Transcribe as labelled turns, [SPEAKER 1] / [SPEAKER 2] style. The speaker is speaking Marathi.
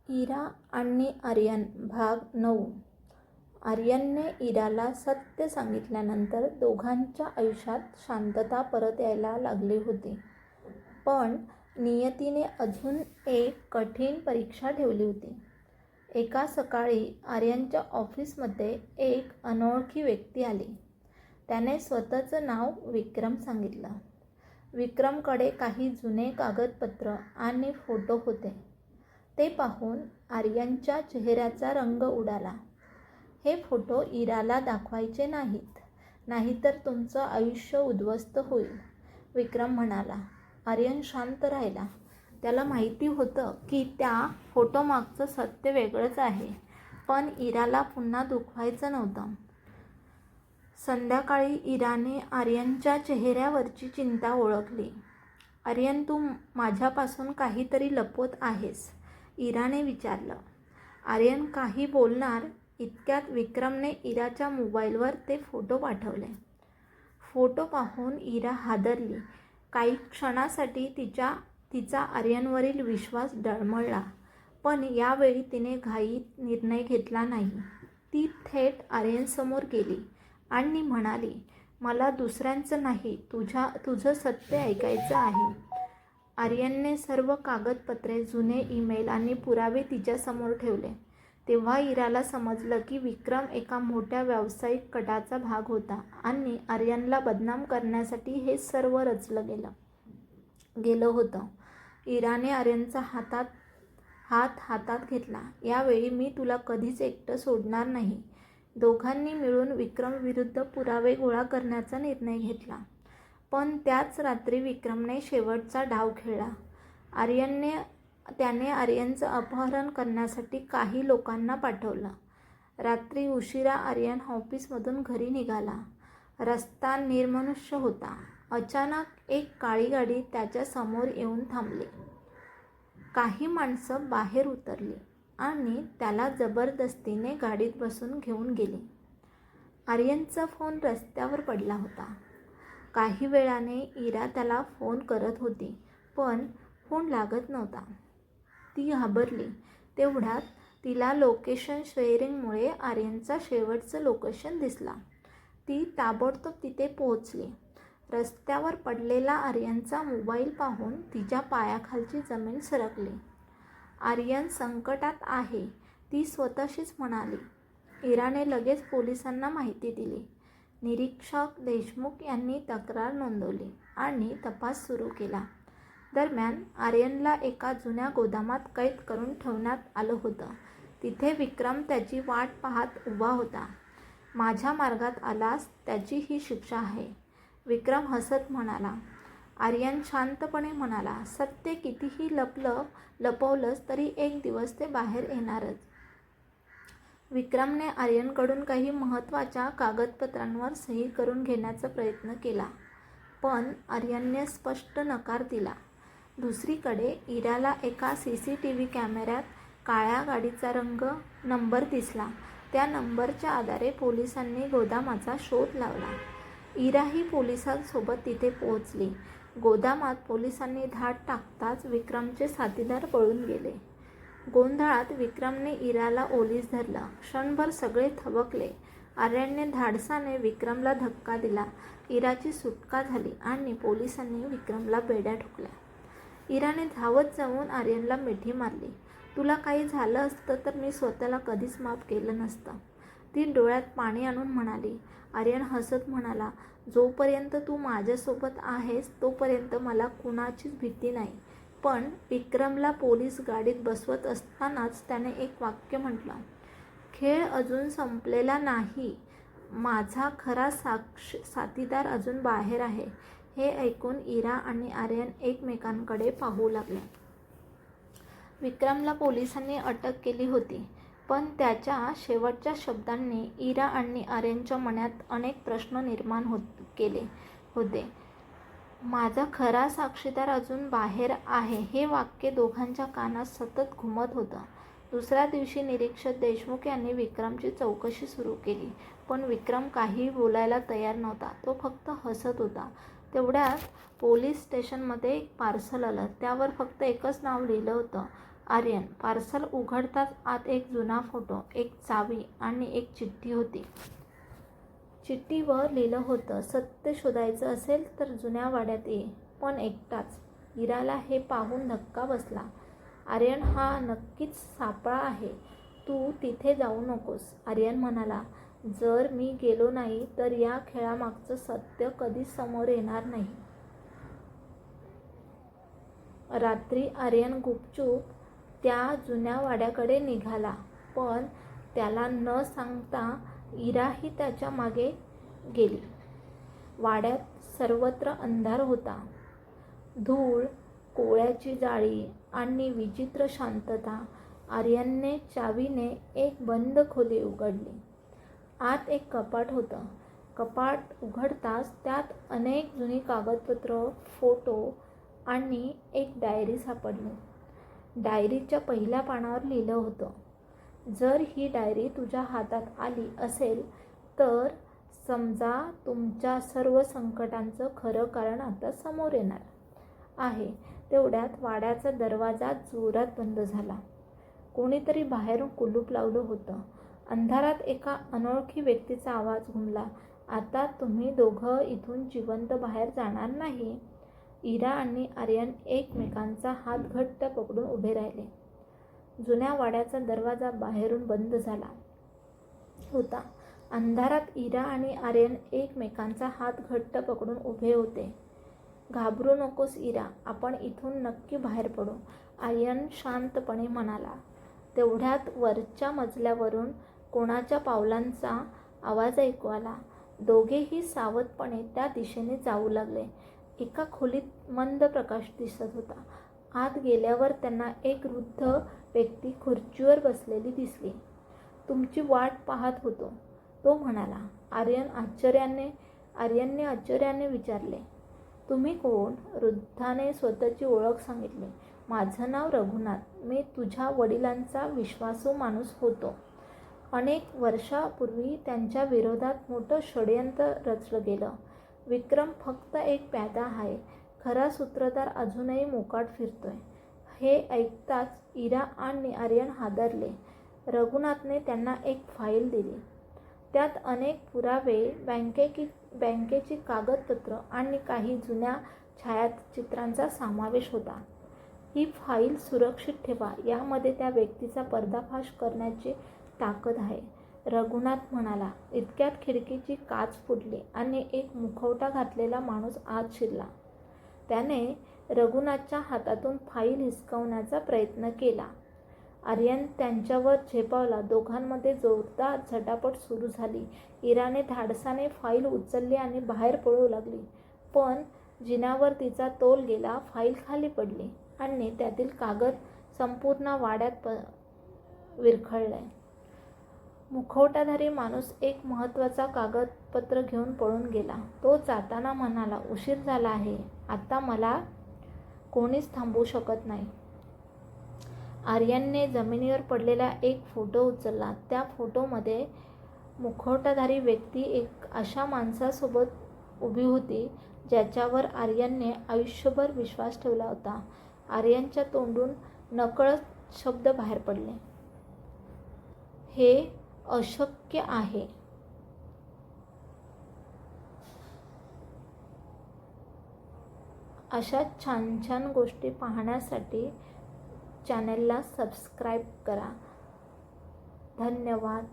[SPEAKER 1] इरा आणि आर्यन भाग 9. आर्यनने इराला सत्य सांगितल्यानंतर दोघांच्या आयुष्यात शांतता परत यायला लागली होती. पण नियतीने अजून एक कठीण परीक्षा ठेवली होती. एका सकाळी आर्यनच्या ऑफिसमध्ये एक अनोळखी व्यक्ती आली. त्याने स्वतःचं नाव विक्रम सांगितलं. विक्रमकडे काही जुने कागदपत्र आणि फोटो होते. ते पाहून आर्यनच्या चेहऱ्याचा रंग उडाला. हे फोटो इराला दाखवायचे नाहीत, नाहीतर तुमचं आयुष्य उद्ध्वस्त होईल, विक्रम म्हणाला. आर्यन शांत राहिला. त्याला माहिती होतं की त्या फोटोमागचं सत्य वेगळंच आहे, पण इराला पुन्हा दुखवायचं नव्हतं. संध्याकाळी इराने आर्यनच्या चेहऱ्यावरची चिंता ओळखली. आर्यन, तू माझ्यापासून काहीतरी लपवत आहेस, इराने विचारलं. आर्यन काही बोलणार इतक्यात विक्रमने इराच्या मोबाईलवर ते फोटो पाठवले. फोटो पाहून इरा हादरली. काही क्षणासाठी तिचा आर्यनवरील विश्वास डळमळला. पण यावेळी तिने घाईत निर्णय घेतला नाही. ती थेट आर्यनसमोर गेली आणि म्हणाली, मला दुसऱ्यांचं नाही, तुझं सत्य ऐकायचं आहे. आर्यनने सर्व कागदपत्रे, जुने ईमेल आणि पुरावे तिच्यासमोर ठेवले. तेव्हा इराला समजलं की विक्रम एका मोठ्या व्यावसायिक कटाचा भाग होता आणि आर्यनला बदनाम करण्यासाठी हे सर्व रचलं गेलं होतं. इराने आर्यनचा हात हातात घेतला. यावेळी मी तुला कधीच एकटं सोडणार नाही. दोघांनी मिळून विक्रमविरुद्ध पुरावे गोळा करण्याचा निर्णय घेतला. पण त्याच रात्री विक्रमने शेवटचा डाव खेळला. त्याने आर्यनचं अपहरण करण्यासाठी काही लोकांना पाठवलं. रात्री उशिरा आर्यन ऑफिसमधून घरी निघाला. रस्ता निर्मनुष्य होता. अचानक एक काळी गाडी त्याच्या समोर येऊन थांबली. काही माणसं बाहेर उतरली आणि त्याला जबरदस्तीने गाडीत बसून घेऊन गेली. आर्यनचा फोन रस्त्यावर पडला होता. काही वेळाने इरा त्याला फोन करत होती, पण फोन लागत नव्हता. ती घाबरली. तेवढ्यात तिला लोकेशन शेअरिंगमुळे आर्यनचा शेवटचं लोकेशन दिसला. ती ताबडतोब तिथे पोहोचली. रस्त्यावर पडलेला आर्यनचा मोबाईल पाहून तिच्या पायाखालची जमीन सरकली. आर्यन संकटात आहे, ती स्वतःशीच म्हणाली. इराने लगेच पोलिसांना माहिती दिली. निरीक्षक देशमुख यांनी तक्रार नोंदवली आणि तपास सुरू केला. दरम्यान आर्यनला एका जुन्या गोदामात कैद करून ठेवण्यात आलं होतं. तिथे विक्रम त्याची वाट पाहत उभा होता. माझ्या मार्गात आलास त्याची ही शिक्षा आहे, विक्रम हसत म्हणाला. आर्यन शांतपणे म्हणाला, सत्य कितीही लपवलंस तरी एक दिवस ते बाहेर येणारच. विक्रमने आर्यनकडून काही महत्त्वाच्या कागदपत्रांवर सही करून घेण्याचा प्रयत्न केला, पण आर्यनने स्पष्ट नकार दिला. दुसरीकडे इराला एका CCTV कॅमेऱ्यात काळ्या गाडीचा नंबर दिसला. त्या नंबरच्या आधारे पोलिसांनी गोदामाचा शोध लावला. इराही पोलिसांसोबत तिथे पोहोचली. गोदामात पोलिसांनी धाड टाकताच विक्रमचे साथीदार पळून गेले. गोंधळात विक्रमने इराला ओलीस धरलं. क्षणभर सगळे थबकले. आर्यनने धाडसाने विक्रमला धक्का दिला. इराची सुटका झाली आणि पोलिसांनी विक्रमला बेड्या ठोकल्या. इराने धावत जाऊन आर्यनला मिठी मारली. तुला काही झालं असतं तर मी स्वतःला कधीच माफ केलं नसतं, ती डोळ्यात पाणी आणून म्हणाली. आर्यन हसत म्हणाला, जोपर्यंत तू माझ्यासोबत आहेस तोपर्यंत मला कुणाचीच भीती नाही. पण विक्रमला पोलीस गाडीत बसवत असतानाच त्याने एक वाक्य म्हटलं, खेळ अजून संपलेला नाही, माझा खरा साथीदार अजून बाहेर आहे. हे ऐकून इरा आणि आर्यन एकमेकांकडे पाहू लागले. विक्रमला पोलिसांनी अटक केली होती, पण त्याच्या शेवटच्या शब्दांनी इरा आणि आर्यनच्या मनात अनेक प्रश्न निर्माण केले होते. माझा खरा साक्षीदार अजून बाहेर आहे, हे वाक्य दोघांच्या कानात सतत घुमत होतं. दुसऱ्या दिवशी निरीक्षक देशमुख यांनी विक्रमची चौकशी सुरू केली, पण विक्रम काहीही बोलायला तयार नव्हता. तो फक्त हसत होता. तेवढ्यात पोलीस स्टेशनमध्ये एक पार्सल आलं. त्यावर फक्त एकच नाव लिहिलं होतं, आर्यन पार्सल उघडताच आत एक जुना फोटो, एक चावी आणि एक चिठ्ठी होती. चिठ्ठीवर लिहिलं होतं, सत्य शोधायचं असेल तर जुन्या वाड्यात ये, पण एकटाच. इराला हे पाहून धक्का बसला. आर्यन हा नक्कीच सापळा आहे. तू तिथे जाऊ नकोस. आर्यन म्हणाला, जर मी गेलो नाही तर या खेळामागचं सत्य कधीच समोर येणार नाही. रात्री आर्यन गुपचूप त्या जुन्या वाड्याकडे निघाला, पण त्याला न सांगता इराही त्याच्या मागे गेली. वाड्यात सर्वत्र अंधार होता. धूळ, कोळ्याची जाळी आणि विचित्र शांतता. आर्यनने चावीने एक बंद खोली उघडली. आत एक कपाट होतं. कपाट उघडताच त्यात अनेक जुनी कागदपत्र, फोटो आणि एक डायरी सापडली. डायरीच्या पहिल्या पानावर लिहिलं होतं, जर ही डायरी तुझ्या हातात आली असेल तर समजा तुमच्या सर्व संकटांचं खरं कारण आता समोर येणार आहे. तेवढ्यात वाड्याचा दरवाजा जोरात बंद झाला. कोणीतरी बाहेरून कुलूप लावलं होतं. अंधारात एका अनोळखी व्यक्तीचा आवाज घुमला, आता तुम्ही दोघं इथून जिवंत बाहेर जाणार नाही. इरा आणि आर्यन एकमेकांचा हात घट्ट पकडून उभे राहिले. जुन्या वाड्याचा दरवाजा बाहेरून बंद झाला होता. अंधारात इरा आणि आर्यन एकमेकांचा हात घट्ट पकडून उभे होते. घाबरू नकोस इरा, आपण इथून नक्की बाहेर पडू, आर्यन शांतपणे म्हणाला. तेवढ्यात वरच्या मजल्यावरून कोणाच्या पावलांचा आवाज ऐकू आला. दोघेही सावधपणे त्या दिशेने जाऊ लागले. एका खोलीत मंद प्रकाश दिसत होता. आत गेल्यावर त्यांना एक वृद्ध व्यक्ती खुर्चीवर बसलेली दिसली. तुमची वाट पाहत होतो, तो म्हणाला. आर्यनने आश्चर्याने विचारले, तुम्ही कोण? वृद्धाने स्वतःची ओळख सांगितली. माझं नाव रघुनाथ, मी तुझ्या वडिलांचा विश्वासू माणूस होतो. अनेक वर्षापूर्वी त्यांच्या विरोधात मोठं षडयंत्र रचलं गेलं. विक्रम फक्त एक प्यादा आहे, खरा सूत्रधार अजूनही मोकाट फिरतोय. हे ऐकताच इरा आणि आर्यन हादरले. रघुनाथने त्यांना एक फाईल दिली. त्यात अनेक पुरावे, बँकेची कागदपत्र आणि काही जुन्या छायाचित्रांचा समावेश होता. ही फाईल सुरक्षित ठेवा, यामध्ये त्या व्यक्तीचा पर्दाफाश करण्याची ताकद आहे, रघुनाथ म्हणाला. इतक्यात खिडकीची काच फुटली आणि एक मुखवटा घातलेला माणूस आत शिरला. त्याने रघुनाथच्या हातातून फाईल हिसकावण्याचा प्रयत्न केला. आर्यन त्यांच्यावर झेपावला. दोघांमध्ये जोरदार झटापट सुरू झाली. इराने धाडसाने फाईल उचलली आणि बाहेर पळू लागली, पण जिन्यावर तिचा तोल गेला. फाईल खाली पडली आणि त्यातील कागद संपूर्ण वाड्यात विरघळले. मुखवटाधारी माणूस एक महत्त्वाचा कागदपत्र घेऊन पळून गेला. तो जाताना म्हणाला, उशीर झाला आहे, आता मला कोणीच थांबवू शकत नाही. आर्यनने जमिनीवर पडलेला एक फोटो उचलला. त्या फोटोमध्ये मुखवटाधारी व्यक्ती एक अशा माणसासोबत उभी होती ज्याच्यावर आर्यनने आयुष्यभर विश्वास ठेवला होता. आर्यनच्या तोंडून नकळत शब्द बाहेर पडले, हे अशक्य आहे. अशा छान छान गोष्टी पाहण्यासाठी चॅनलला सबस्क्राईब करा. धन्यवाद.